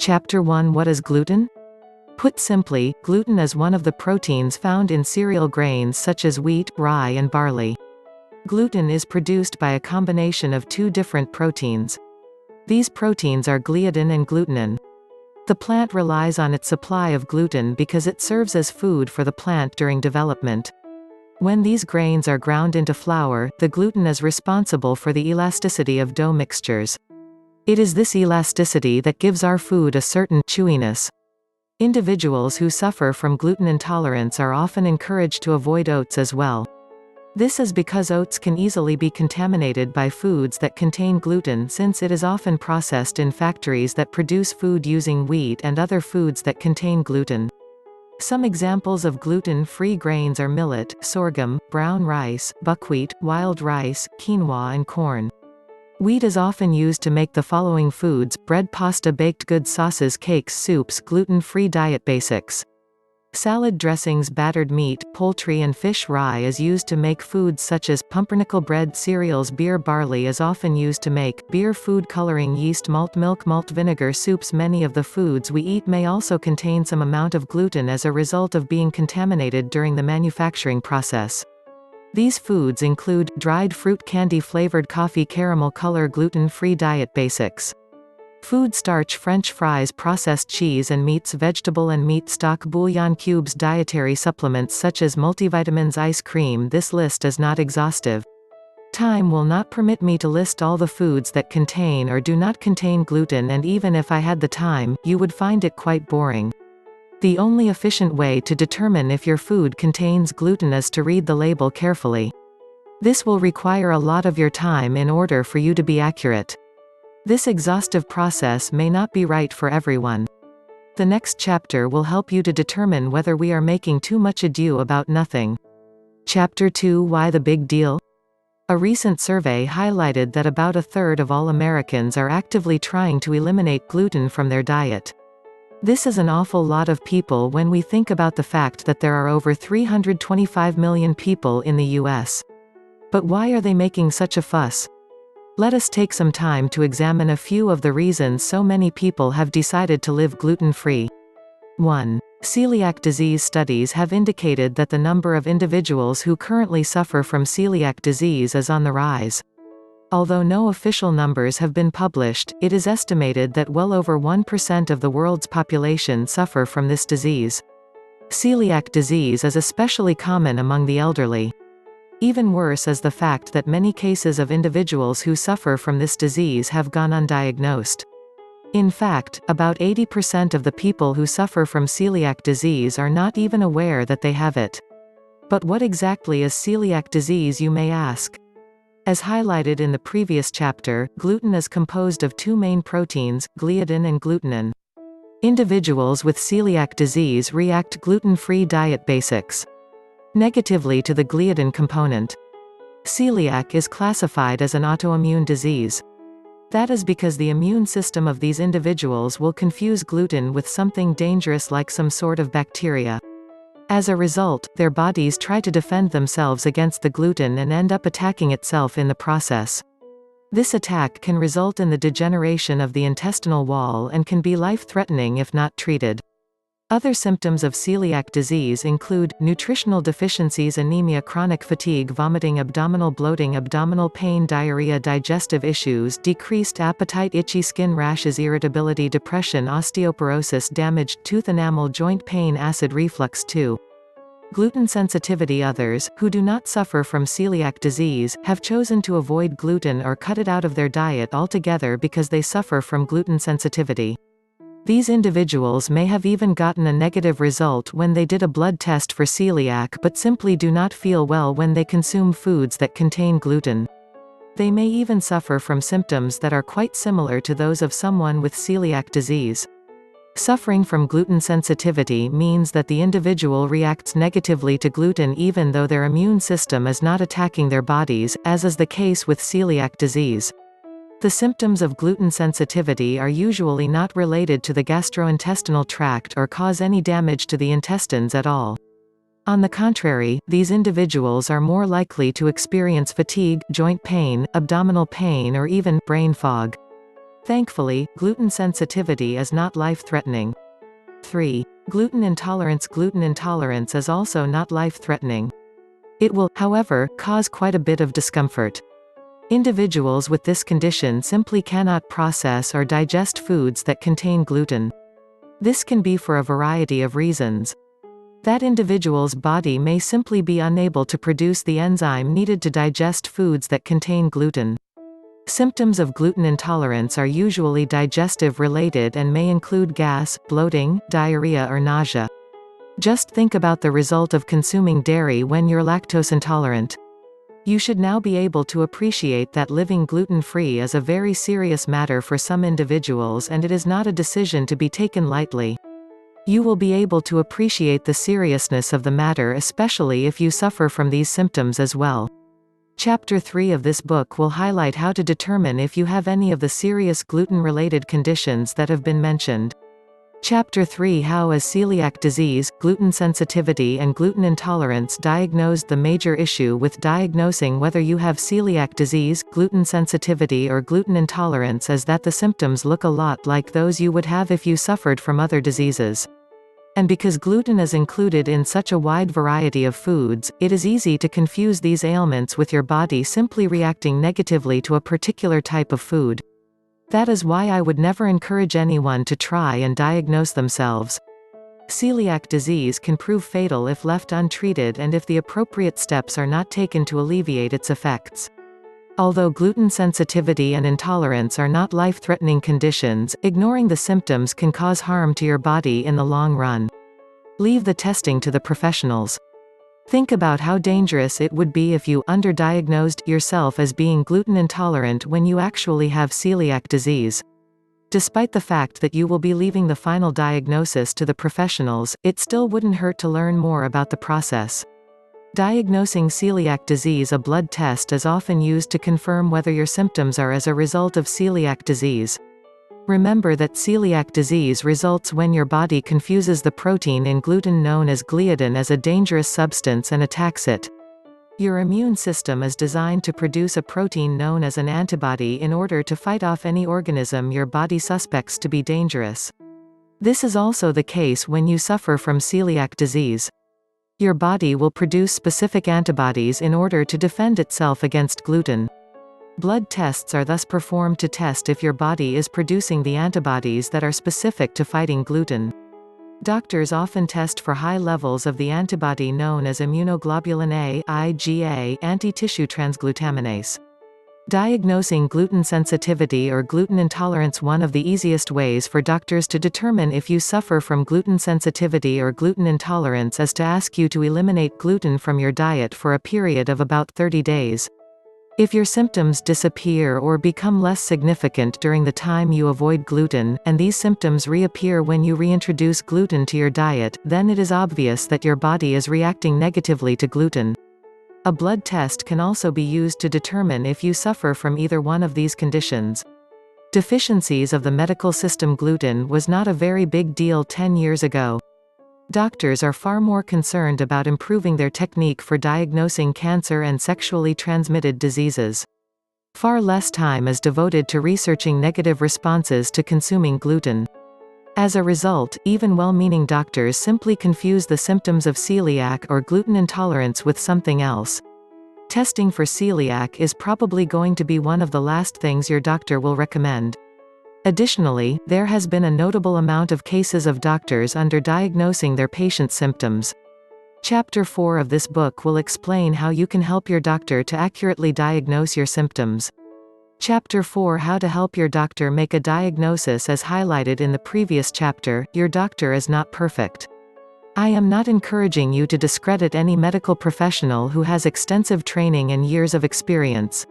Chapter 1 What is gluten? Put simply, gluten is one of the proteins found in cereal grains such as wheat, rye and barley. Gluten is produced by a combination of two different proteins. These proteins are gliadin and glutenin. The plant relies on its supply of gluten because it serves as food for the plant during development. When these grains are ground into flour, the gluten is responsible for the elasticity of dough mixtures. It is this elasticity that gives our food a certain chewiness. Individuals who suffer from gluten intolerance are often encouraged to avoid oats as well. This is because oats can easily be contaminated by foods that contain gluten, since it is often processed in factories that produce food using wheat and other foods that contain gluten. Some examples of gluten-free grains are millet, sorghum, brown rice, buckwheat, wild rice, quinoa and corn. Wheat is often used to make the following foods: bread, pasta, baked goods, sauces, cakes, soups. Gluten-free diet basics. Salad dressings, battered meat, poultry and fish. Rye is used to make foods such as pumpernickel bread, cereals. Beer. Barley is often used to make beer. Food coloring, yeast, malt, milk, malt vinegar. Soups. Many of the foods we eat may also contain some amount of gluten as a result of being contaminated during the manufacturing process. These foods include dried fruit, candy, flavored coffee, caramel color. Gluten-free diet basics. Food starch, French fries, processed cheese and meats, vegetable and meat stock, bouillon cubes. Dietary supplements such as multivitamins, ice cream. This list is not exhaustive. Time will not permit me to list all the foods that contain or do not contain gluten, and even if I had the time, you would find it quite boring. The only efficient way to determine if your food contains gluten is to read the label carefully. This will require a lot of your time in order for you to be accurate. This exhaustive process may not be right for everyone. The next chapter will help you to determine whether we are making too much ado about nothing. Chapter 2 Why the big deal? A recent survey highlighted that about a third of all Americans are actively trying to eliminate gluten from their diet. This is an awful lot of people when we think about the fact that there are over 325 million people in the US. But why are they making such a fuss? Let us take some time to examine a few of the reasons so many people have decided to live gluten-free. 1. Celiac disease. Studies have indicated that the number of individuals who currently suffer from celiac disease is on the rise. Although no official numbers have been published, it is estimated that well over 1% of the world's population suffer from this disease. Celiac disease is especially common among the elderly. Even worse is the fact that many cases of individuals who suffer from this disease have gone undiagnosed. In fact, about 80% of the people who suffer from celiac disease are not even aware that they have it. But what exactly is celiac disease, you may ask? As highlighted in the previous chapter, gluten is composed of two main proteins, gliadin and glutenin. Individuals with celiac disease react gluten-free diet basics negatively to the gliadin component. Celiac is classified as an autoimmune disease. That is because the immune system of these individuals will confuse gluten with something dangerous like some sort of bacteria. As a result, their bodies try to defend themselves against the gluten and end up attacking itself in the process. This attack can result in the degeneration of the intestinal wall and can be life-threatening if not treated. Other symptoms of celiac disease include nutritional deficiencies, anemia, chronic fatigue, vomiting, abdominal bloating, abdominal pain, diarrhea, digestive issues, decreased appetite, itchy skin rashes, irritability, depression, osteoporosis, damaged tooth enamel, joint pain, acid reflux. 2. Gluten sensitivity. Others, who do not suffer from celiac disease, have chosen to avoid gluten or cut it out of their diet altogether because they suffer from gluten sensitivity. These individuals may have even gotten a negative result when they did a blood test for celiac, but simply do not feel well when they consume foods that contain gluten. They may even suffer from symptoms that are quite similar to those of someone with celiac disease. Suffering from gluten sensitivity means that the individual reacts negatively to gluten even though their immune system is not attacking their bodies, as is the case with celiac disease. The symptoms of gluten sensitivity are usually not related to the gastrointestinal tract or cause any damage to the intestines at all. On the contrary, these individuals are more likely to experience fatigue, joint pain, abdominal pain or even brain fog. Thankfully, gluten sensitivity is not life-threatening. 3. Gluten intolerance. Gluten intolerance is also not life-threatening. It will, however, cause quite a bit of discomfort. Individuals with this condition simply cannot process or digest foods that contain gluten. This can be for a variety of reasons. That individual's body may simply be unable to produce the enzyme needed to digest foods that contain gluten. Symptoms of gluten intolerance are usually digestive-related and may include gas, bloating, diarrhea or nausea. Just think about the result of consuming dairy when you're lactose intolerant. You should now be able to appreciate that living gluten-free is a very serious matter for some individuals, and it is not a decision to be taken lightly. You will be able to appreciate the seriousness of the matter, especially if you suffer from these symptoms as well. Chapter 3 of this book will highlight how to determine if you have any of the serious gluten-related conditions that have been mentioned. Chapter 3: How is celiac disease, gluten sensitivity and gluten intolerance diagnosed? The major issue with diagnosing whether you have celiac disease, gluten sensitivity or gluten intolerance is that the symptoms look a lot like those you would have if you suffered from other diseases. And because gluten is included in such a wide variety of foods, it is easy to confuse these ailments with your body simply reacting negatively to a particular type of food. That is why I would never encourage anyone to try and diagnose themselves. Celiac disease can prove fatal if left untreated and if the appropriate steps are not taken to alleviate its effects. Although gluten sensitivity and intolerance are not life-threatening conditions, ignoring the symptoms can cause harm to your body in the long run. Leave the testing to the professionals. Think about how dangerous it would be if you underdiagnosed yourself as being gluten intolerant when you actually have celiac disease. Despite the fact that you will be leaving the final diagnosis to the professionals, it still wouldn't hurt to learn more about the process. Diagnosing celiac disease: a blood test is often used to confirm whether your symptoms are as a result of celiac disease. Remember that celiac disease results when your body confuses the protein in gluten known as gliadin as a dangerous substance and attacks it. Your immune system is designed to produce a protein known as an antibody in order to fight off any organism your body suspects to be dangerous. This is also the case when you suffer from celiac disease. Your body will produce specific antibodies in order to defend itself against gluten. Blood tests are thus performed to test if your body is producing the antibodies that are specific to fighting gluten. Doctors often test for high levels of the antibody known as immunoglobulin A (IgA), anti-tissue transglutaminase. Diagnosing gluten sensitivity or gluten intolerance: one of the easiest ways for doctors to determine if you suffer from gluten sensitivity or gluten intolerance is to ask you to eliminate gluten from your diet for a period of about 30 days. If your symptoms disappear or become less significant during the time you avoid gluten, and these symptoms reappear when you reintroduce gluten to your diet, then it is obvious that your body is reacting negatively to gluten. A blood test can also be used to determine if you suffer from either one of these conditions. Deficiencies of the medical system: gluten was not a very big deal 10 years ago. Doctors are far more concerned about improving their technique for diagnosing cancer and sexually transmitted diseases. Far less time is devoted to researching negative responses to consuming gluten. As a result, even well-meaning doctors simply confuse the symptoms of celiac or gluten intolerance with something else. Testing for celiac is probably going to be one of the last things your doctor will recommend. Additionally, there has been a notable amount of cases of doctors underdiagnosing their patients' symptoms. Chapter 4 of this book will explain how you can help your doctor to accurately diagnose your symptoms. Chapter 4: How to help your doctor make a diagnosis. As highlighted in the previous chapter, your doctor is not perfect. I am not encouraging you to discredit any medical professional who has extensive training and years of experience.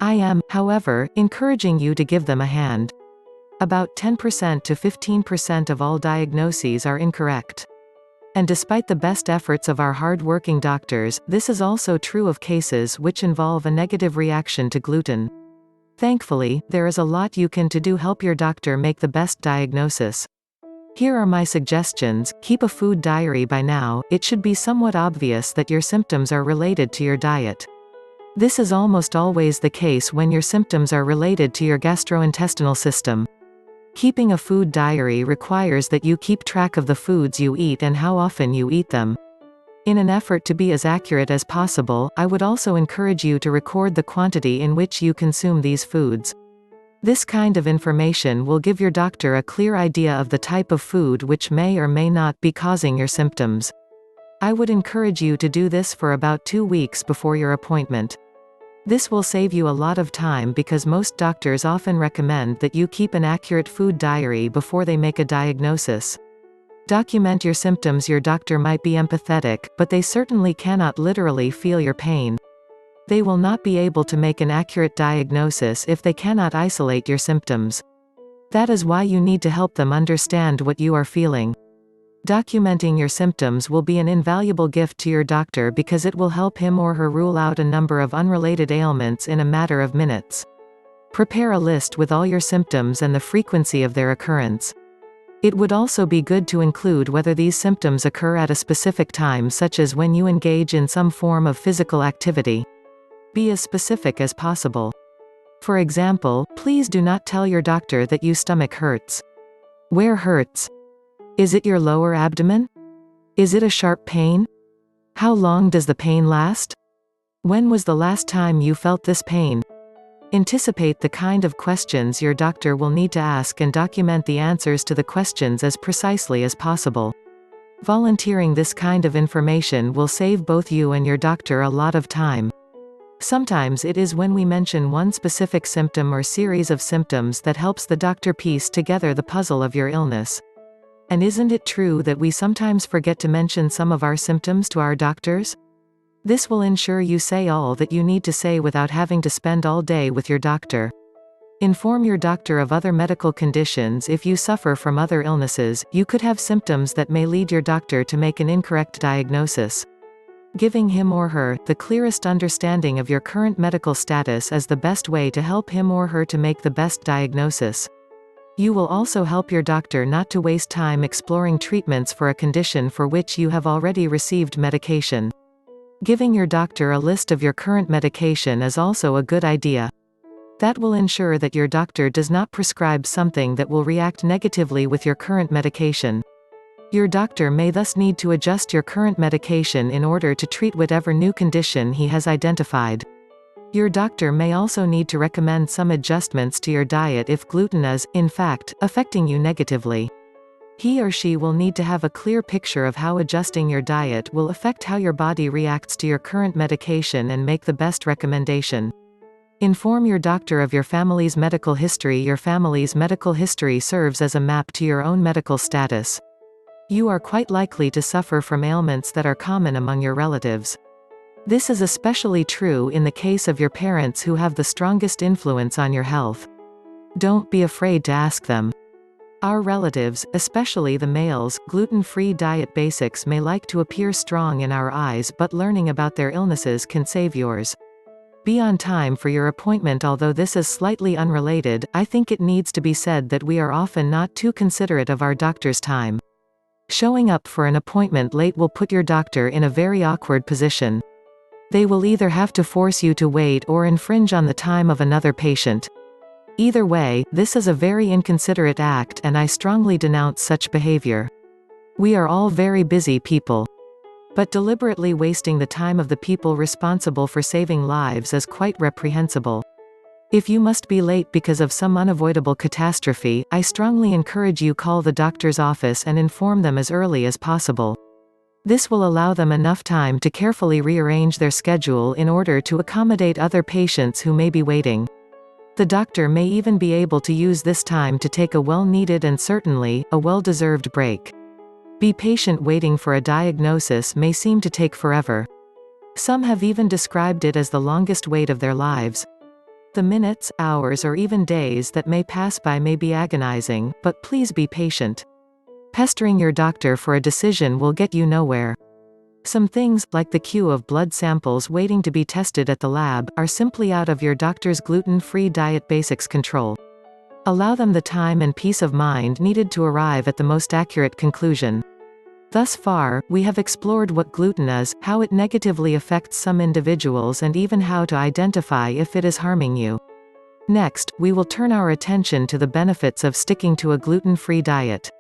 I am, however, encouraging you to give them a hand. About 10% to 15% of all diagnoses are incorrect. And despite the best efforts of our hard-working doctors, this is also true of cases which involve a negative reaction to gluten. Thankfully, there is a lot you can do to help your doctor make the best diagnosis. Here are my suggestions. Keep a food diary. By now, it should be somewhat obvious that your symptoms are related to your diet. This is almost always the case when your symptoms are related to your gastrointestinal system. Keeping a food diary requires that you keep track of the foods you eat and how often you eat them. In an effort to be as accurate as possible, I would also encourage you to record the quantity in which you consume these foods. This kind of information will give your doctor a clear idea of the type of food which may or may not be causing your symptoms. I would encourage you to do this for about 2 weeks before your appointment. This will save you a lot of time because most doctors often recommend that you keep an accurate food diary before they make a diagnosis. Document your symptoms. Your doctor might be empathetic, but they certainly cannot literally feel your pain. They will not be able to make an accurate diagnosis if they cannot isolate your symptoms. That is why you need to help them understand what you are feeling. Documenting your symptoms will be an invaluable gift to your doctor because it will help him or her rule out a number of unrelated ailments in a matter of minutes. Prepare a list with all your symptoms and the frequency of their occurrence. It would also be good to include whether these symptoms occur at a specific time, such as when you engage in some form of physical activity. Be as specific as possible. For example, please do not tell your doctor that your stomach hurts. Where hurts? Is it your lower abdomen? Is it a sharp pain? How long does the pain last? When was the last time you felt this pain? Anticipate the kind of questions your doctor will need to ask and document the answers to the questions as precisely as possible. Volunteering this kind of information will save both you and your doctor a lot of time. Sometimes it is when we mention one specific symptom or series of symptoms that helps the doctor piece together the puzzle of your illness. And isn't it true that we sometimes forget to mention some of our symptoms to our doctors? This will ensure you say all that you need to say without having to spend all day with your doctor. Inform your doctor of other medical conditions. If you suffer from other illnesses, you could have symptoms that may lead your doctor to make an incorrect diagnosis. Giving him or her the clearest understanding of your current medical status is the best way to help him or her to make the best diagnosis. You will also help your doctor not to waste time exploring treatments for a condition for which you have already received medication. Giving your doctor a list of your current medication is also a good idea. That will ensure that your doctor does not prescribe something that will react negatively with your current medication. Your doctor may thus need to adjust your current medication in order to treat whatever new condition he has identified. Your doctor may also need to recommend some adjustments to your diet if gluten is, in fact, affecting you negatively. He or she will need to have a clear picture of how adjusting your diet will affect how your body reacts to your current medication and make the best recommendation. Inform your doctor of your family's medical history. Your family's medical history serves as a map to your own medical status. You are quite likely to suffer from ailments that are common among your relatives. This is especially true in the case of your parents who have the strongest influence on your health. Don't be afraid to ask them. Our relatives, especially the males, gluten-free diet basics may like to appear strong in our eyes, but learning about their illnesses can save yours. Be on time for your appointment. Although this is slightly unrelated, I think it needs to be said that we are often not too considerate of our doctor's time. Showing up for an appointment late will put your doctor in a very awkward position. They will either have to force you to wait or infringe on the time of another patient. Either way, this is a very inconsiderate act, and I strongly denounce such behavior. We are all very busy people. But deliberately wasting the time of the people responsible for saving lives is quite reprehensible. If you must be late because of some unavoidable catastrophe, I strongly encourage you call the doctor's office and inform them as early as possible. This will allow them enough time to carefully rearrange their schedule in order to accommodate other patients who may be waiting. The doctor may even be able to use this time to take a well-needed and certainly, a well-deserved break. Be patient. Waiting for a diagnosis may seem to take forever. Some have even described it as the longest wait of their lives. The minutes, hours, or even days that may pass by may be agonizing, but please be patient. Pestering your doctor for a decision will get you nowhere. Some things, like the queue of blood samples waiting to be tested at the lab, are simply out of your doctor's gluten-free diet basics control. Allow them the time and peace of mind needed to arrive at the most accurate conclusion. Thus far, we have explored what gluten is, how it negatively affects some individuals, and even how to identify if it is harming you. Next, we will turn our attention to the benefits of sticking to a gluten-free diet.